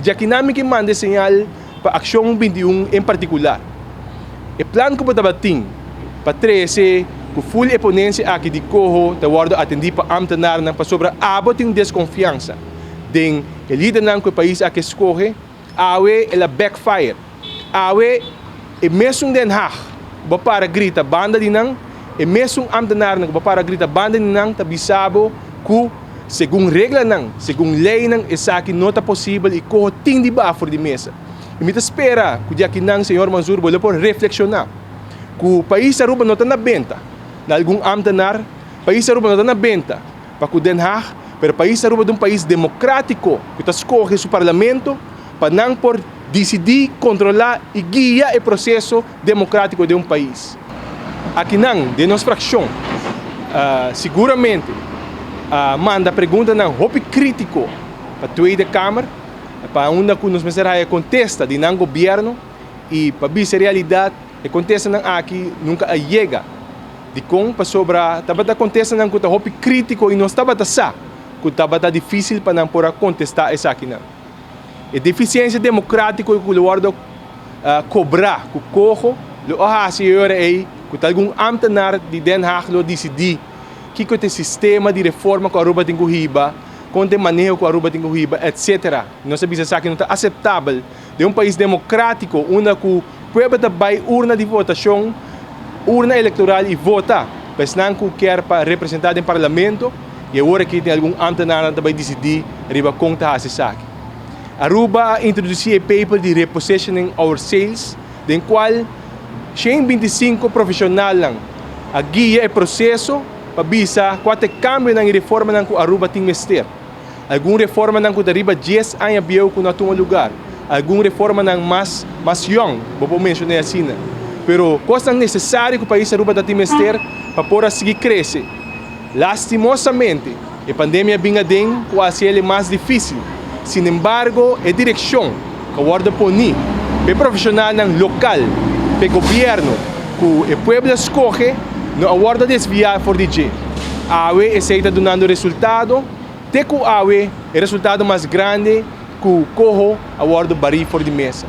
já que namin que manda señal para ação 21 em particular. O plano que eu ting para 13 com full exponência aqui de corro te guardo atendi para ambtenaar ng pasobra abot yung desconfiança den o líder ng país aqui escorre awe ela backfire awe e mesmo Den Haag ba para grita banda dinang e mesmo ambtenaar ng ba para grita banda dinang tabisabo ku según regla ng según lei ng isaki nota possível e corro ting di ba for di mesa. Imita espera que aqui nang senhor Manzur bolo por reflexionar que o país aruba não está na benta na algum ambtenaar país aruba não está na benta para que Den Haag pero país aruba de um país democrático que está escolhe seu parlamento para não por decidir controlar e guiar o processo democrático de um país. Aqui não de nossa fração seguramente manda pergunta não hopi crítico para a Tweede Kamer para onde que nos mensagens contesta de não governo e para ver se a realidade e contesta não aqui nunca chega de como para sobra tabata contesta não que hopi crítico e não estava sa que tabata difícil para não poder contestar essa aqui não e deficiência democrática que o guardo cobrar que corro lo senhora aí que algum ambtenaar de Den Haag lo decidir que o sistema de reforma que a Aruba tem corriba com o manejo que a Aruba tem corriba etc. Não se bisa que não está aceitável de um país democrático onde o povo vai urna de votação urna eleitoral e vota mas não que quer para representar no parlamento e agora que tem algum ambtenaar que vai decidir riba conta esse saque. Aruba introduziu o paper de repositioning our sales den qual 125 profissional lang a guia o processo para bisa qual cambio ng reforma ng Aruba tem mester. Algum reforma ng dariba 10 anos biyo kung natong lugar. Algum reforma ng mas young, vou mencionar assim. Pero coisas necessárias que o país Aruba tem mester para poder seguir crescer. Lastimosamente, a pandemia vinha den quase ele mais difícil. Sin embargo, a direção que guarda poni, o profissional ng local, o governo, que o pueblo escolhe, não aguarda desviar por DJ. Awe está dando resultado, te que awe é resultado mais grande que o corro aguarda bari por de mesa.